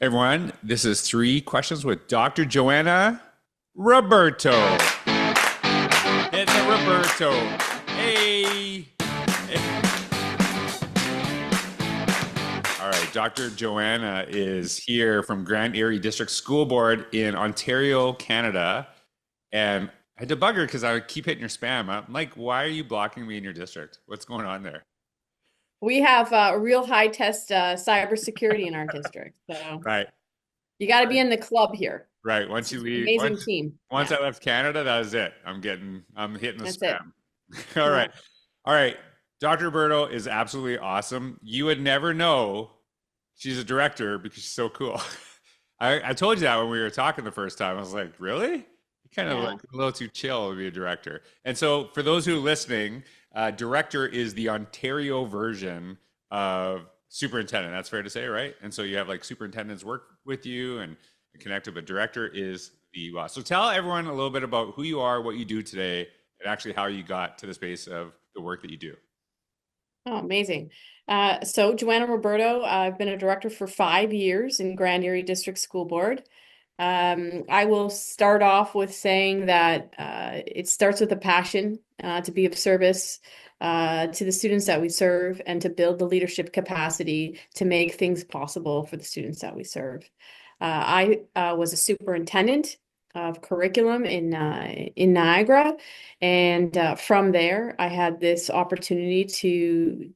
Hey everyone, this is Three Questions with Dr. JoAnna Roberto. It's a Roberto. Hey. All right, Dr. JoAnna is here from Grand Erie District School Board in Ontario, Canada. And I had to bug her because I would keep hitting your spam. I'm like, why are you blocking me in your district? What's going on there? We have a real high test cybersecurity in our district. So Right. you got to be in the club here. Right. Once It's you an leave, amazing once team. once Yeah, I left Canada, that was it. I'm hitting the that's it. spam. All Yeah. right. All right. Dr. Roberto is absolutely awesome. You would never know she's a director because she's so cool. I told you that when we were talking the first time. I was like, really? You kind of Yeah. like a little too chill to be a director. And so for those who are listening, director is the Ontario version of superintendent. That's fair to say, right? And so you have like superintendents work with you and connected, but director is the boss. So tell everyone a little bit about who you are, what you do today, and actually how you got to the space of the work that you do. Oh, amazing. So JoAnna Roberto, I've been a director for 5 years in Grand Erie District School Board. I will start off with saying that it starts with a passion to be of service to the students that we serve and to build the leadership capacity to make things possible for the students that we serve. I was a superintendent of curriculum in Niagara, and from there, I had this opportunity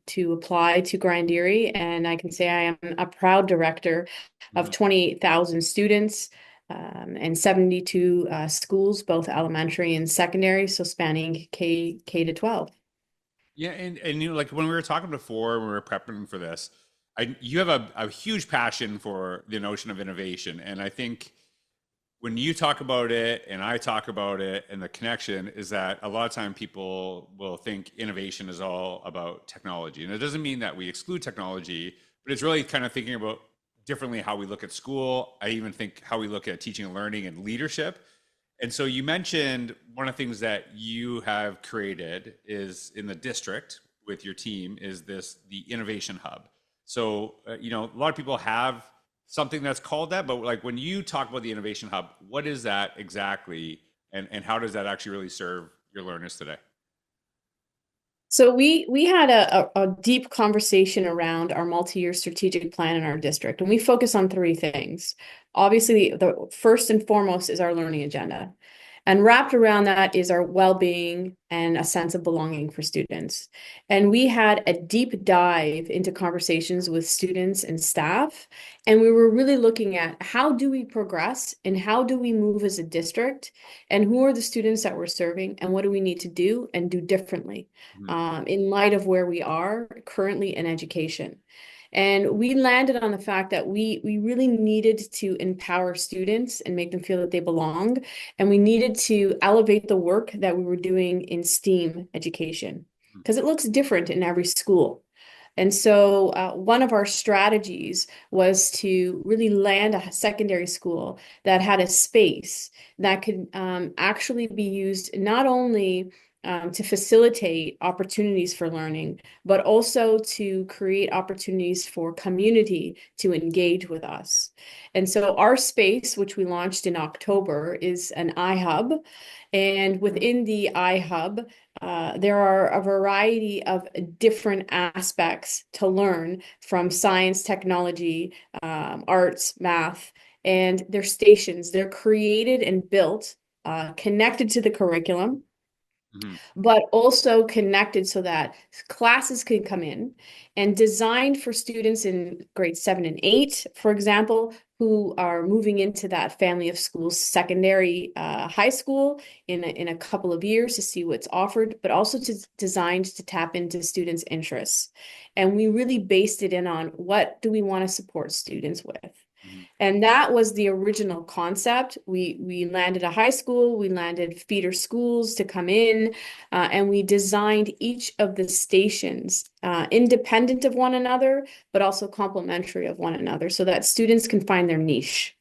to apply to Grand Erie, and I can say I am a proud director of Mhm. 28,000 students and 72 schools, both elementary and secondary, so spanning K to 12. Yeah, and you know, like when we were talking before, when we were prepping for this, you have a huge passion for the notion of innovation, and I think when you talk about it and I talk about it, and the connection is that a lot of time people will think innovation is all about technology, and it doesn't mean that we exclude technology, but it's really kind of thinking about differently how we look at school. I even think how we look at teaching and learning and leadership. And so you mentioned one of the things that you have created is in the district with your team is the innovation hub. So you know, a lot of people have something that's called that, but like when you talk about the innovation hub, what is that exactly, and how does that actually really serve your learners today? So we had a deep conversation around our multi-year strategic plan in our district, and we focus on three things. Obviously, the first and foremost is our learning agenda. And wrapped around that is our well-being and a sense of belonging for students. And we had a deep dive into conversations with students and staff. And we were really looking at how do we progress and how do we move as a district and who are the students that we're serving and what do we need to do and do differently Mhm. in light of where we are currently in education. And we landed on the fact that we really needed to empower students and make them feel that they belonged. And we needed to elevate the work that we were doing in STEAM education because it looks different in every school. And so one of our strategies was to really land a secondary school that had a space that could actually be used not only to facilitate opportunities for learning, but also to create opportunities for community to engage with us. And so our space, which we launched in October, is an iHub. And within the iHub, there are a variety of different aspects to learn from science, technology, arts, math, and they're stations. They're created and built, connected to the curriculum Mhm. but also connected so that classes can come in and designed for students in grade 7 and 8, for example, who are moving into that family of schools, secondary high school in a couple of years to see what's offered, but also designed to tap into students' interests. And we really based it in on what do we want to support students with. Mhm. And that was the original concept. We landed a high school, we landed feeder schools to come in, and we designed each of the stations independent of one another, but also complementary of one another so that students can find their niche.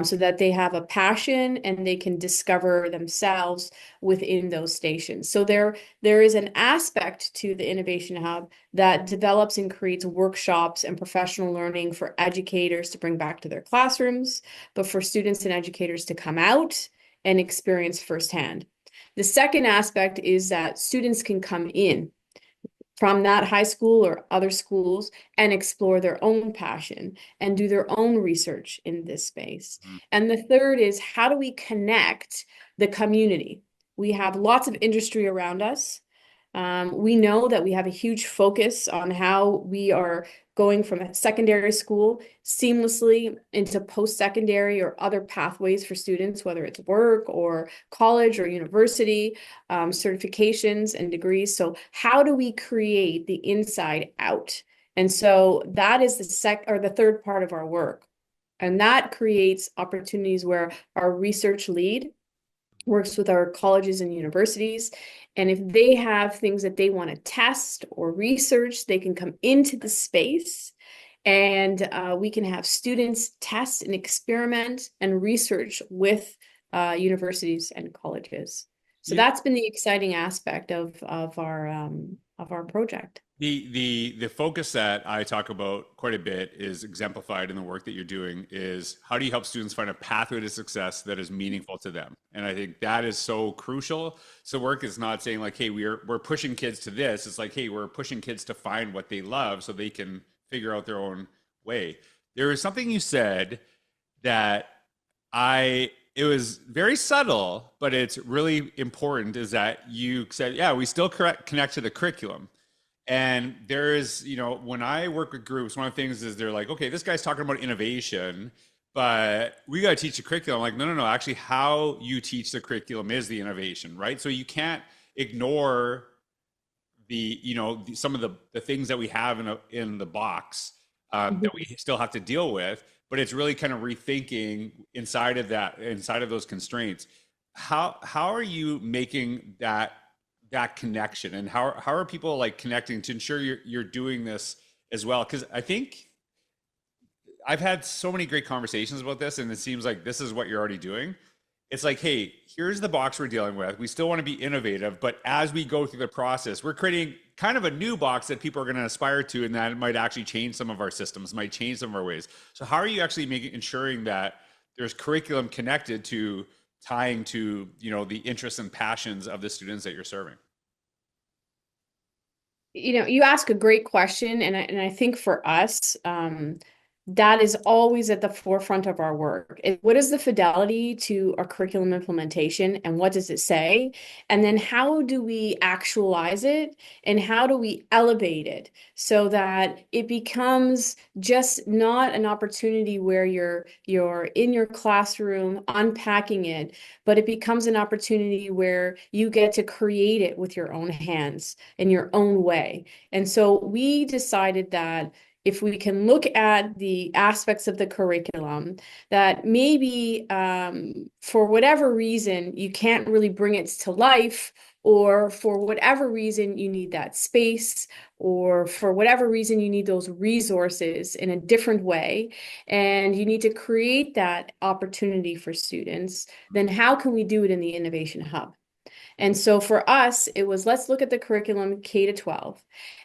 so that they have a passion and they can discover themselves within those stations. So there is an aspect to the Innovation Hub that develops and creates workshops and professional learning for educators to bring back to their classrooms, but for students and educators to come out and experience firsthand. The second aspect is that students can come in from that high school or other schools and explore their own passion and do their own research in this space. And the third is, how do we connect the community? We have lots of industry around us. We know that we have a huge focus on how we are going from a secondary school seamlessly into post-secondary or other pathways for students, whether it's work or college or university, certifications and degrees. So how do we create the inside out? And so that is the third part of our work. And that creates opportunities where our research lead works with our colleges and universities. And if they have things that they want to test or research, they can come into the space and we can have students test and experiment and research with universities and colleges. So that's been the exciting aspect of our project. The focus that I talk about quite a bit is exemplified in the work that you're doing is how do you help students find a pathway to success that is meaningful to them? And I think that is so crucial. So work is not saying like, hey, we're pushing kids to this. It's like, hey, we're pushing kids to find what they love so they can figure out their own way. There is something you said that it was very subtle, but it's really important, is that you said, yeah, we still connect to the curriculum. And there is, when I work with groups, one of the things is they're like, okay, this guy's talking about innovation, but we got to teach the curriculum. I'm like, no, actually how you teach the curriculum is the innovation, right? So you can't ignore some of the things that we have in the box that we still have to deal with, but it's really kind of rethinking inside of those constraints. How are you making that connection, and how are people like connecting to ensure you're doing this as well? Because I think I've had so many great conversations about this, and it seems like this is what you're already doing. It's like, hey, here's the box we're dealing with. We still want to be innovative, but as we go through the process, we're creating kind of a new box that people are going to aspire to, and that it might actually change some of our systems, might change some of our ways. So how are you actually ensuring that there's curriculum connected to tying to the interests and passions of the students that you're serving? You ask a great question, and I think for us, that is always at the forefront of our work. What is the fidelity to our curriculum implementation, and what does it say? And then how do we actualize it, and how do we elevate it so that it becomes just not an opportunity where you're in your classroom unpacking it, but it becomes an opportunity where you get to create it with your own hands in your own way. And so we decided that if we can look at the aspects of the curriculum that maybe for whatever reason you can't really bring it to life, or for whatever reason you need that space, or for whatever reason you need those resources in a different way, and you need to create that opportunity for students, then how can we do it in the Innovation Hub? And so for us, it was, let's look at the curriculum K-12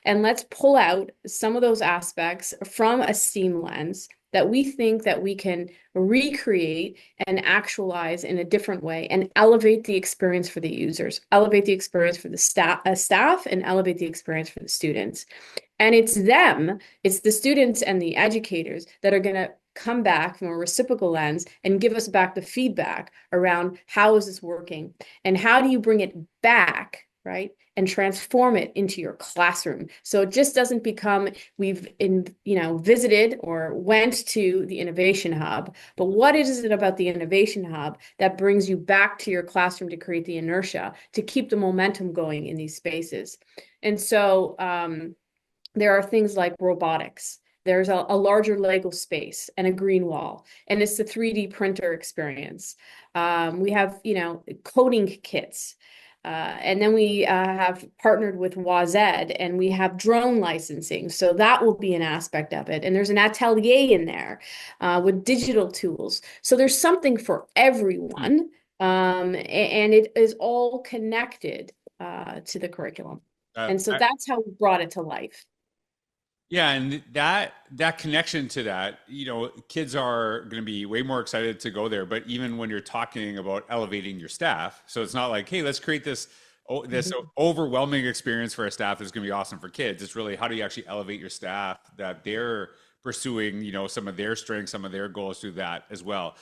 and let's pull out some of those aspects from a STEAM lens that we think that we can recreate and actualize in a different way and elevate the experience for the users, elevate the experience for the staff, and elevate the experience for the students. And it's the students and the educators that are going to come back from a reciprocal lens and give us back the feedback around how is this working and how do you bring it back, right? And transform it into your classroom. So it just doesn't become, we've visited or went to the Innovation Hub, but what is it about the Innovation Hub that brings you back to your classroom to create the inertia, to keep the momentum going in these spaces? And so there are things like robotics. There's a larger Lego space and a green wall, and it's the 3D printer experience. We have, coding kits. And then we have partnered with WAZED, and we have drone licensing. So that will be an aspect of it. And there's an atelier in there with digital tools. So there's something for everyone. And it is all connected to the curriculum. And so that's how we brought it to life. Yeah, and that connection to that, kids are going to be way more excited to go there. But even when you're talking about elevating your staff, so it's not like, hey, let's create this overwhelming experience for our staff that's going to be awesome for kids. It's really, how do you actually elevate your staff that they're pursuing, some of their strengths, some of their goals through that as well.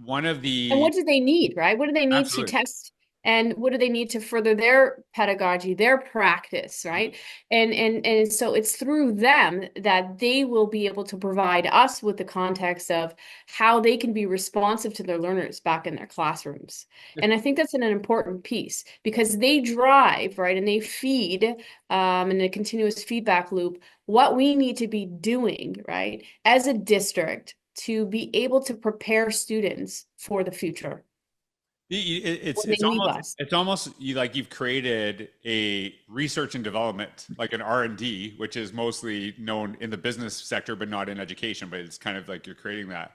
One of the And what do they need, right? What do they need Absolutely. to test? And what do they need to further their pedagogy, their practice, right? And so it's through them that they will be able to provide us with the context of how they can be responsive to their learners back in their classrooms. And I think that's an important piece because they drive, right? And they feed in a continuous feedback loop what we need to be doing, right? As a district to be able to prepare students for the future. It's almost you've created a research and development, like an R&D, which is mostly known in the business sector, but not in education. But it's kind of like you're creating that.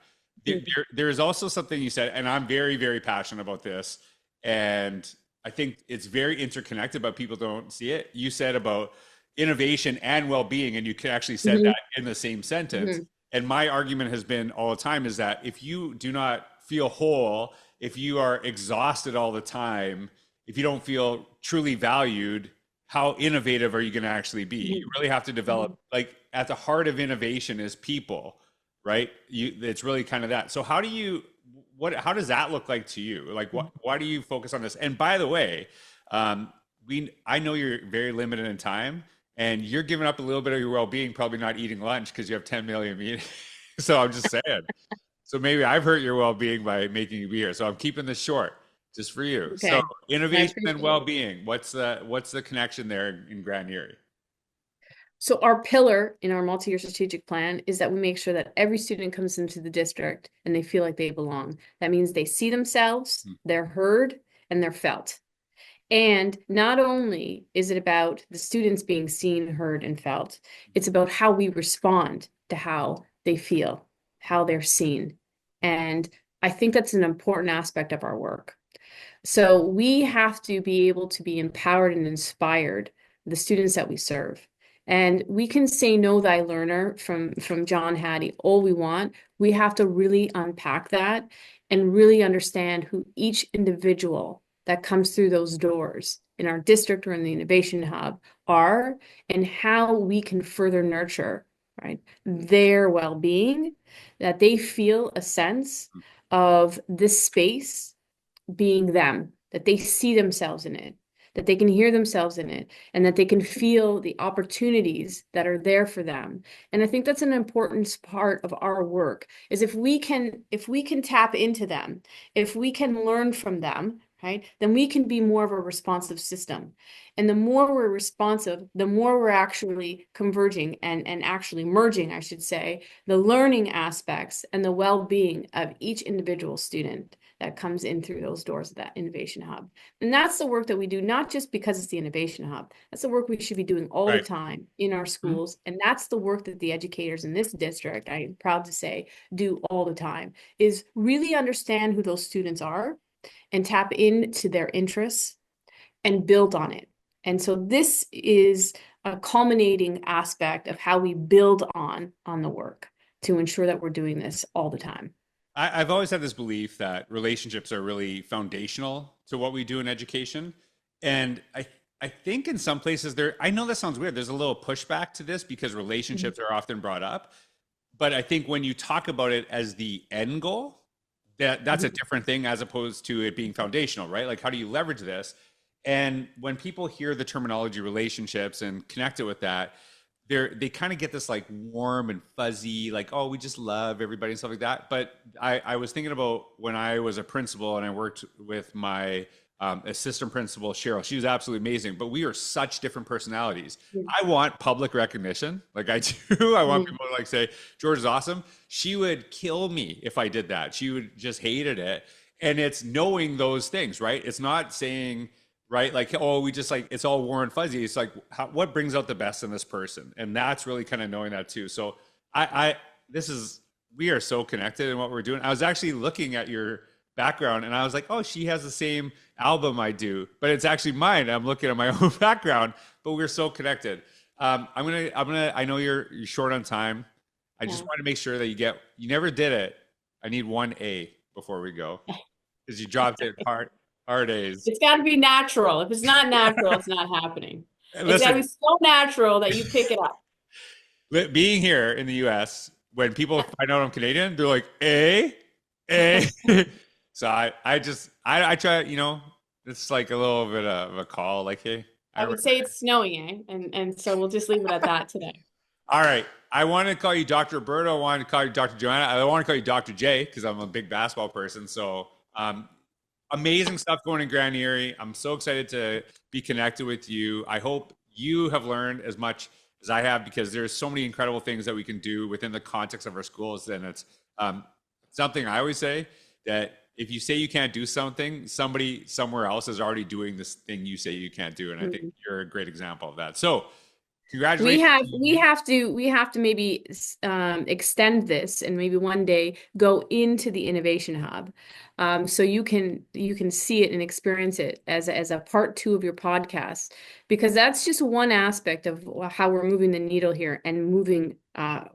There's also something you said, and I'm very, very passionate about this, and I think it's very interconnected, but people don't see it. You said about innovation and well-being, and you could actually said that in the same sentence. And my argument has been all the time is that if you do not feel whole, if you are exhausted all the time, if you don't feel truly valued, how innovative are you going to actually be? You really have to develop, like at the heart of innovation is people, right? It's really kind of that. So how does that look like to you? Like, why do you focus on this? And by the way, I know you're very limited in time, and you're giving up a little bit of your well-being, probably not eating lunch because you have 10 million meetings. So I'm just saying. So maybe I've hurt your well-being by making you be here. So I'm keeping this short just for you. Okay. So innovation and well-being, what's the connection there in Grand Erie? So our pillar in our multi-year strategic plan is that we make sure that every student comes into the district and they feel like they belong. That means they see themselves, they're heard, and they're felt. And not only is it about the students being seen, heard, and felt, it's about how we respond to how they feel, how they're seen. And I think that's an important aspect of our work. So we have to be able to be empowered and inspired the students that we serve. And we can say "Know thy learner" from John Hattie all we want. We have to really unpack that and really understand who each individual that comes through those doors in our district or in the innovation hub are, and how we can further nurture, right, their well-being, that they feel a sense of this space being them, that they see themselves in it, that they can hear themselves in it, and that they can feel the opportunities that are there for them. And I think that's an important part of our work, is if we can tap into them, if we can learn from them, right, then we can be more of a responsive system. And the more we're responsive, the more we're actually converging and actually merging, I should say, the learning aspects and the well-being of each individual student that comes in through those doors of that innovation hub. And that's the work that we do, not just because it's the innovation hub. That's the work we should be doing all the time in our schools. And that's the work that the educators in this district, I'm proud to say, do all the time, is really understand who those students are and tap into their interests and build on it. And so this is a culminating aspect of how we build on the work to ensure that we're doing this all the time. I've always had this belief that relationships are really foundational to what we do in education. And I think in some places I know that sounds weird, there's a little pushback to this because relationships are often brought up. But I think when you talk about it as the end goal, that's a different thing as opposed to it being foundational, right? Like, how do you leverage this? And when people hear the terminology relationships and connect it with that, they kind of get this like warm and fuzzy, like, oh, we just love everybody and stuff like that. But I was thinking about when I was a principal and I worked with my assistant principal, Cheryl. She was absolutely amazing, but we are such different personalities. I want public recognition, like I do. I want people to like say, George is awesome. She would kill me if I did that. She would just hated it. And it's knowing those things, right? It's not saying right? Like, oh, we just like it's all warm and fuzzy. It's like what brings out the best in this person, and that's really kind of knowing that too. So I this is we are so connected in what we're doing. I was actually looking at your background, and I was like, oh, she has the same album I do, but it's actually mine. I'm looking at my own background, but we're so connected. I know you're short on time. I just Yeah. want to make sure that you never did it. I need one A before we go because you dropped it hard A's. It's got to be natural. If it's not natural, it's not happening. It's got to be Listen, so natural that you pick it up. being here in the US, when people find out I'm Canadian, they're like, A. So I try, it's like a little bit of a call, like, hey, I would say it's snowing, eh? And so we'll just leave it at that today. all right. I want to call you Dr. Roberto. I want to call you Dr. JoAnna. I want to call you Dr. J because I'm a big basketball person. So, amazing stuff going in Grand Erie. I'm so excited to be connected with you. I hope you have learned as much as I have because there's so many incredible things that we can do within the context of our schools. And it's something I always say that if you say you can't do something, somebody somewhere else is already doing this thing you say you can't do. And I think you're a great example of that. So congratulations. We have to maybe extend this and maybe one day go into the innovation hub, so you can see it and experience it as a part 2 of your podcast, because that's just one aspect of how we're moving the needle here and moving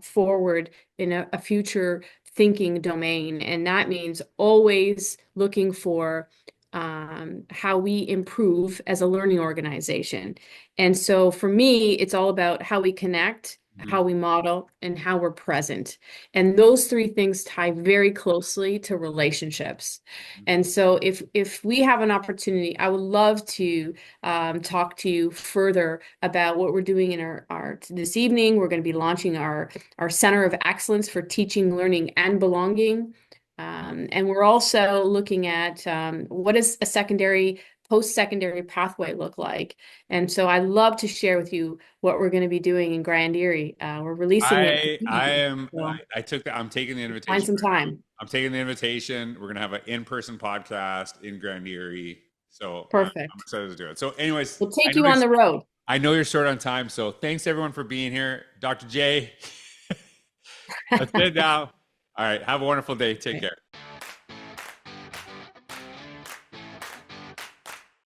forward in a future thinking domain, and that means always looking for how we improve as a learning organization. And so for me, it's all about how we connect, how we model, and how we're present. And those 3 things tie very closely to relationships. And so if we have an opportunity, I would love to talk to you further about what we're doing in our this evening. We're going to be launching our Center of Excellence for Teaching, Learning, and Belonging. And we're also looking at what does a post-secondary pathway look like. And so I'd love to share with you what we're going to be doing in Grand Erie. We're releasing it. I'm taking the Find invitation. some time. I'm taking the invitation. We're going to have an in-person podcast in Grand Erie. So I'm Perfect. excited to do it. So anyways, We'll take you on the road. I know you're short on time. So thanks everyone for being here. Dr. J, that's it now. All right. Have a wonderful day. Take care.